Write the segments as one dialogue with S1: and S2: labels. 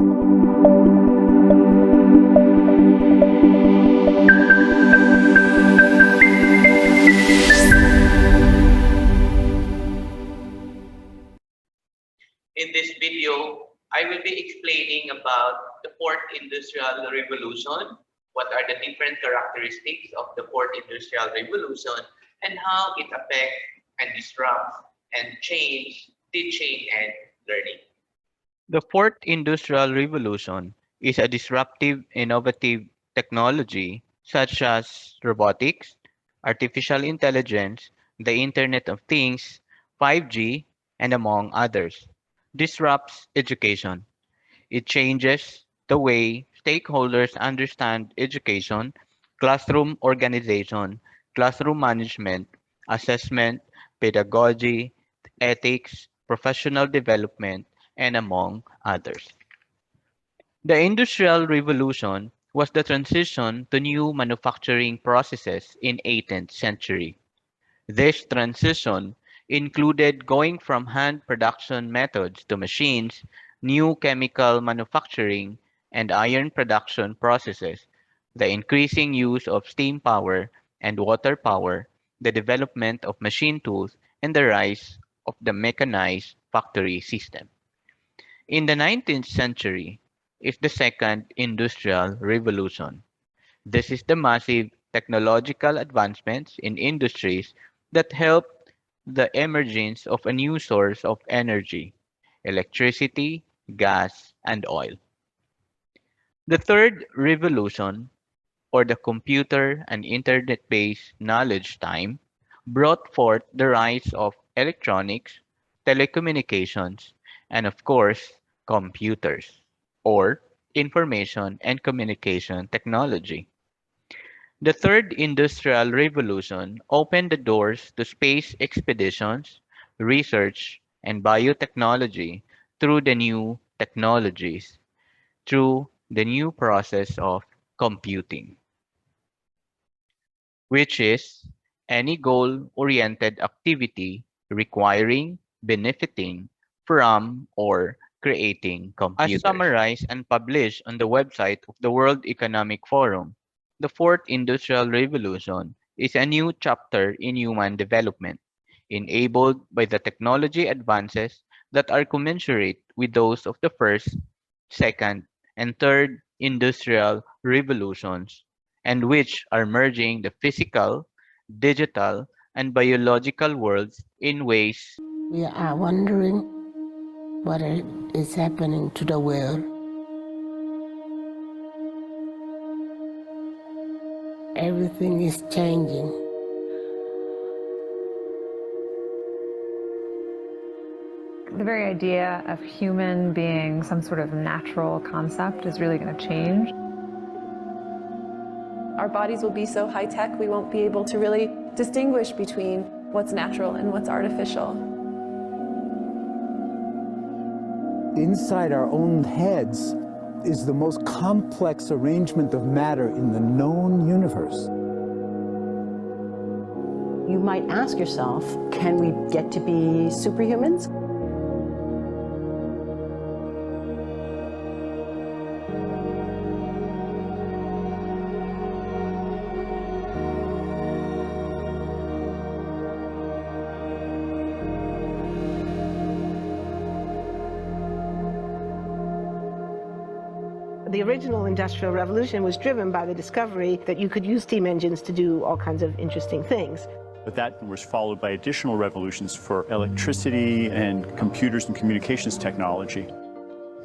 S1: In this video, I will be explaining about the fourth industrial revolution, what are the different characteristics of the fourth industrial revolution, and how it affects and disrupts and change teaching and learning.
S2: The fourth industrial revolution is a disruptive, innovative technology such as robotics, artificial intelligence, the Internet of Things, 5G, and among others. Disrupts education. It changes the way stakeholders understand education, classroom organization, classroom management, assessment, pedagogy, ethics, professional development, and among others. The Industrial Revolution was the transition to new manufacturing processes in 18th century. This transition included going from hand production methods to machines, new chemical manufacturing and iron production processes, the increasing use of steam power and water power, the development of machine tools, and the rise of the mechanized factory system. In the 19th century is the second industrial revolution. This is the massive technological advancements in industries that helped the emergence of a new source of energy, electricity, gas, and oil. The third revolution, or the computer and internet-based knowledge time, brought forth the rise of electronics, telecommunications, and of course, computers, or information and communication technology. The third industrial revolution opened the doors to space expeditions, research, and biotechnology through the new technologies, through the new process of computing, which is any goal-oriented activity requiring, benefiting from, or creating computers. As summarized and published on the website of the World Economic Forum, the Fourth Industrial Revolution is a new chapter in human development, enabled by the technology advances that are commensurate with those of the first, second, and third industrial revolutions, and which are merging the physical, digital, and biological worlds in ways
S3: We are wondering what is happening to the world. Everything is changing.
S4: The very idea of human being some sort of natural concept is really going to change.
S5: Our bodies will be so high-tech, we won't be able to really distinguish between what's natural and what's artificial.
S6: Inside our own heads is the most complex arrangement of matter in the known universe.
S7: You might ask yourself, can we get to be superhumans?
S8: The original Industrial Revolution was driven by the discovery that you could use steam engines to do all kinds of interesting things.
S9: But that was followed by additional revolutions for electricity and computers and communications technology.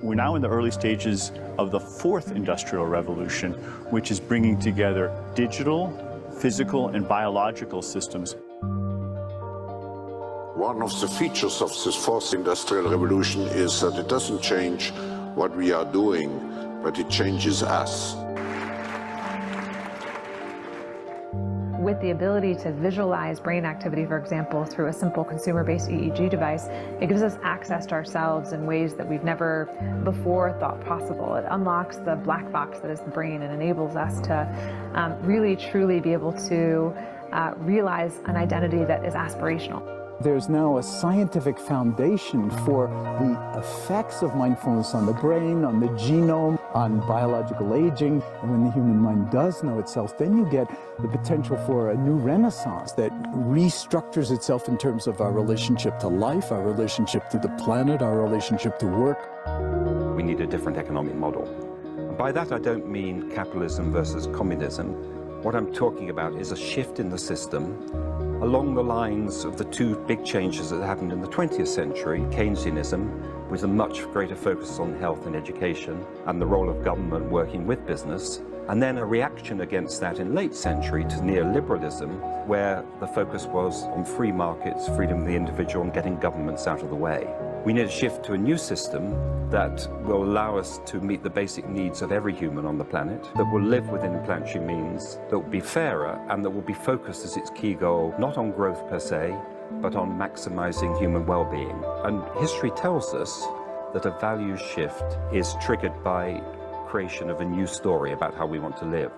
S9: We're now in the early stages of the fourth industrial revolution, which is bringing together digital, physical, and biological systems.
S10: One of the features of this fourth industrial revolution is that it doesn't change what we are doing, but it changes us.
S4: With the ability to visualize brain activity, for example, through a simple consumer-based EEG device, it gives us access to ourselves in ways that we've never before thought possible. It unlocks the black box that is the brain and enables us to really, truly be able to realize an identity that is aspirational.
S6: There's now a scientific foundation for the effects of mindfulness on the brain, on the genome, on biological aging. And when the human mind does know itself, then you get the potential for a new renaissance that restructures itself in terms of our relationship to life, our relationship to the planet, our relationship to work.
S11: We need a different economic model. And by that, I don't mean capitalism versus communism. What I'm talking about is a shift in the system along the lines of the two big changes that happened in the 20th century, Keynesianism, with a much greater focus on health and education and the role of government working with business, and then a reaction against that in late century to neoliberalism, where the focus was on free markets, freedom of the individual, and getting governments out of the way. We need a shift to a new system that will allow us to meet the basic needs of every human on the planet, that will live within planetary means, that will be fairer, and that will be focused as its key goal, not on growth per se, but on maximizing human well-being. And history tells us that a values shift is triggered by creation of a new story about how we want to live.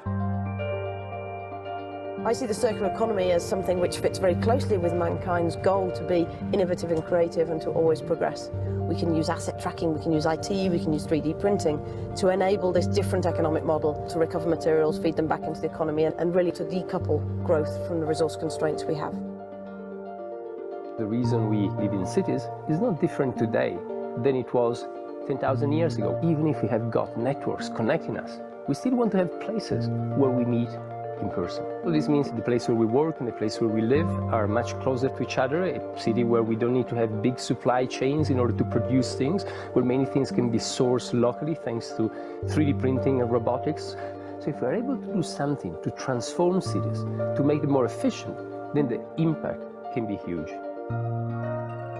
S7: I see the circular economy as something which fits very closely with mankind's goal to be innovative and creative and to always progress. We can use asset tracking, we can use IT, we can use 3D printing to enable this different economic model to recover materials, feed them back into the economy, and really to decouple growth from the resource constraints we have.
S12: The reason we live in cities is not different today than it was 10,000 years ago. Even if we have got networks connecting us, we still want to have places where we meet in person. So this means the place where we work and the place where we live are much closer to each other, a city where we don't need to have big supply chains in order to produce things, where many things can be sourced locally thanks to 3D printing and robotics. So if we're able to do something to transform cities, to make them more efficient, then the impact can be huge.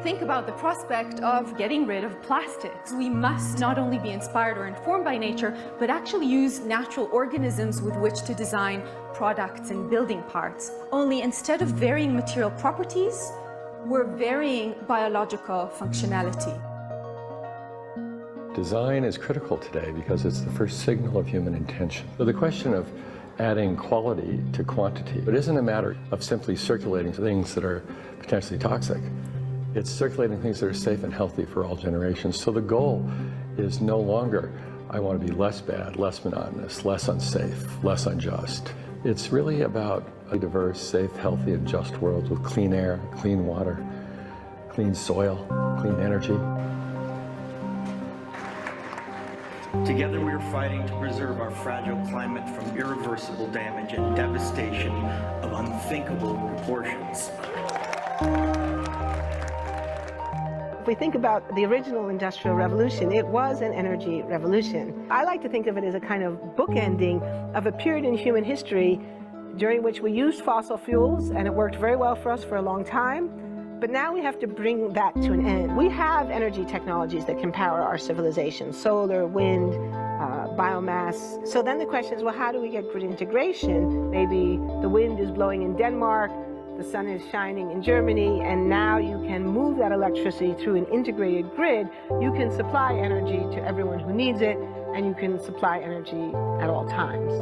S13: Think about the prospect of getting rid of plastics. We must not only be inspired or informed by nature, but actually use natural organisms with which to design products and building parts. Only instead of varying material properties, we're varying biological functionality.
S14: Design is critical today because it's the first signal of human intention. So the question of adding quality to quantity, it isn't a matter of simply circulating things that are potentially toxic. It's circulating things that are safe and healthy for all generations. So the goal is no longer, I want to be less bad, less monotonous, less unsafe, less unjust. It's really about a diverse, safe, healthy, and just world with clean air, clean water, clean soil, clean energy.
S15: Together we are fighting to preserve our fragile climate from irreversible damage and devastation of unthinkable proportions.
S8: If we think about the original Industrial Revolution, it was an energy revolution. I like to think of it as a kind of bookending of a period in human history during which we used fossil fuels, and it worked very well for us for a long time. But now we have to bring that to an end. We have energy technologies that can power our civilization: solar, wind, biomass. So then the question is, well, how do we get grid integration? Maybe the wind is blowing in Denmark, the sun is shining in Germany, and now you can move that electricity through an integrated grid. You can supply energy to everyone who needs it, and you can supply energy at all times.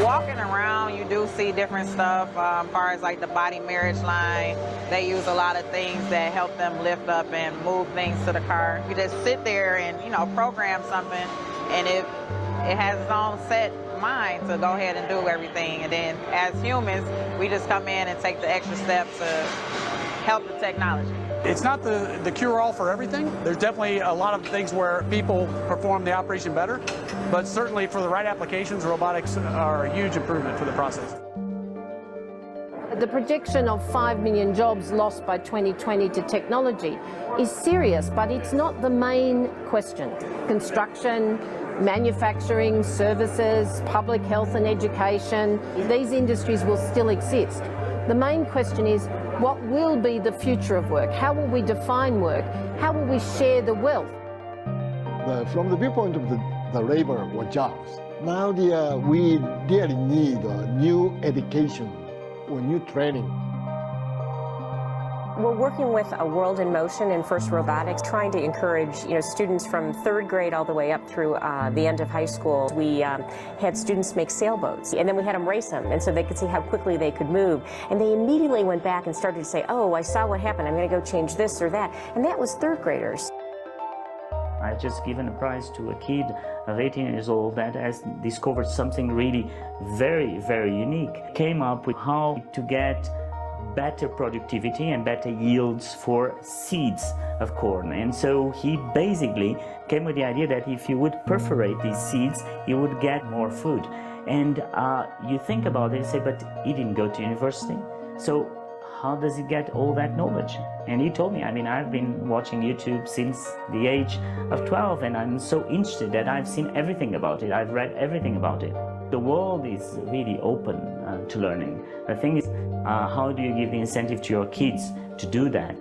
S16: Walking around, you do see different stuff as far as like the body marriage line. They use a lot of things that help them lift up and move things to the car. You just sit there and, you know, program something, and it has its own set mind to go ahead and do everything. And then as humans, we just come in and take the extra step to help the technology.
S17: It's not the cure-all for everything. There's definitely a lot of things where people perform the operation better, but certainly for the right applications, robotics are a huge improvement for the process.
S18: The projection of 5 million jobs lost by 2020 to technology is serious, but it's not the main question. Construction, manufacturing, services, public health and education, these industries will still exist. The main question is, what will be the future of work? How will we define work? How will we share the wealth?
S19: From the viewpoint of the labor or jobs, now we really need new education or new training.
S20: We're working with A World in Motion and First Robotics, trying to encourage students from 3rd grade all the way up through the end of high school. We had students make sailboats, and then we had them race them, and so they could see how quickly they could move. And they immediately went back and started to say, oh, I saw what happened, I'm going to go change this or that. And that was 3rd graders.
S21: I just given a prize to a kid of 18 years old that has discovered something really very, very unique. Came up with how to get better productivity and better yields for seeds of corn. And so he basically came with the idea that if you would perforate these seeds, you would get more food. And you think about it and say, but he didn't go to university. So how does he get all that knowledge? And he told me, I mean, I've been watching YouTube since the age of 12, and I'm so interested that I've seen everything about it. I've read everything about it. The world is really open to learning. The thing is, how do you give the incentive to your kids to do that?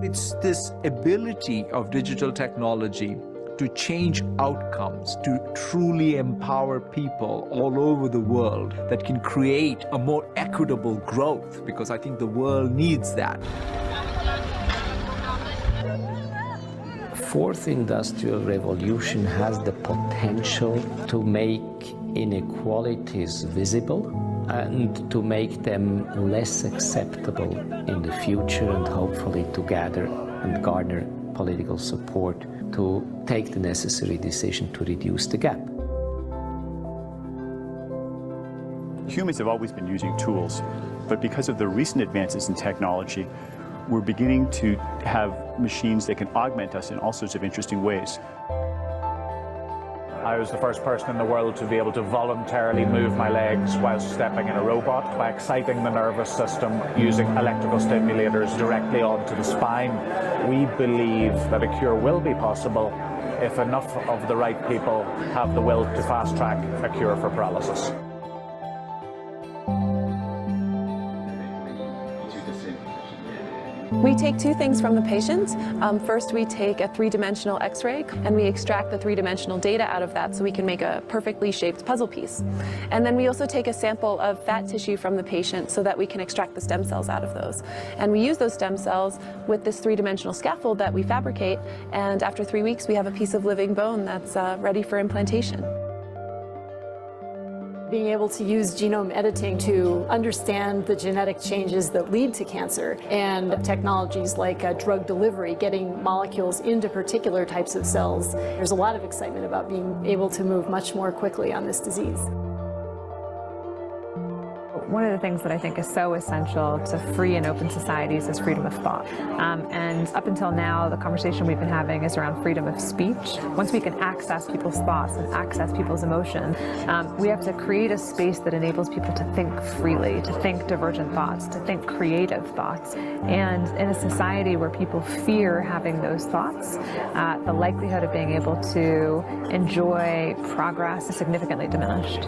S22: It's this ability of digital technology to change outcomes, to truly empower people all over the world that can create a more equitable growth, because I think the world needs that.
S23: Fourth industrial revolution has the potential to make inequalities visible and to make them less acceptable in the future, and hopefully to gather and garner political support to take the necessary decision to reduce the gap.
S9: Humans have always been using tools, but because of the recent advances in technology, we're beginning to have machines that can augment us in all sorts of interesting ways.
S24: I was the first person in the world to be able to voluntarily move my legs while stepping in a robot by exciting the nervous system using electrical stimulators directly onto the spine. We believe that a cure will be possible if enough of the right people have the will to fast-track a cure for paralysis.
S5: We take two things from the patient. First, we take a 3-dimensional X-ray and we extract the 3-dimensional data out of that so we can make a perfectly shaped puzzle piece. And then we also take a sample of fat tissue from the patient so that we can extract the stem cells out of those. And we use those stem cells with this 3-dimensional scaffold that we fabricate, and after 3 weeks we have a piece of living bone that's ready for implantation.
S25: Being able to use genome editing to understand the genetic changes that lead to cancer, and technologies like drug delivery, getting molecules into particular types of cells. There's a lot of excitement about being able to move much more quickly on this disease.
S4: One of the things that I think is so essential to free and open societies is freedom of thought. And up until now, the conversation we've been having is around freedom of speech. Once we can access people's thoughts and access people's emotion, we have to create a space that enables people to think freely, to think divergent thoughts, to think creative thoughts. And in a society where people fear having those thoughts, the likelihood of being able to enjoy progress is significantly diminished.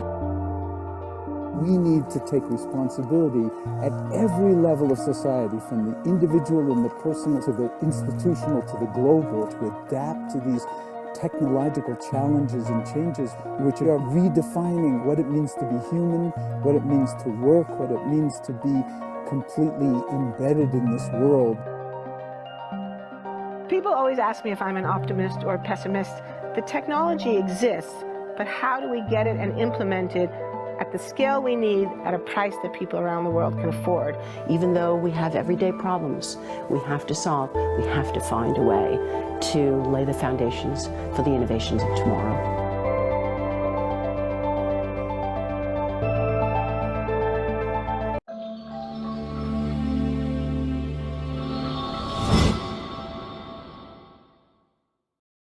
S6: We need to take responsibility at every level of society, from the individual and the personal to the institutional to the global, to adapt to these technological challenges and changes, which are redefining what it means to be human, what it means to work, what it means to be completely embedded in this world.
S8: People always ask me if I'm an optimist or a pessimist. The technology exists, but how do we get it and implement it at the scale we need at a price that people around the world can afford?
S26: Even though we have everyday problems we have to solve, we have to find a way to lay the foundations for the innovations of tomorrow.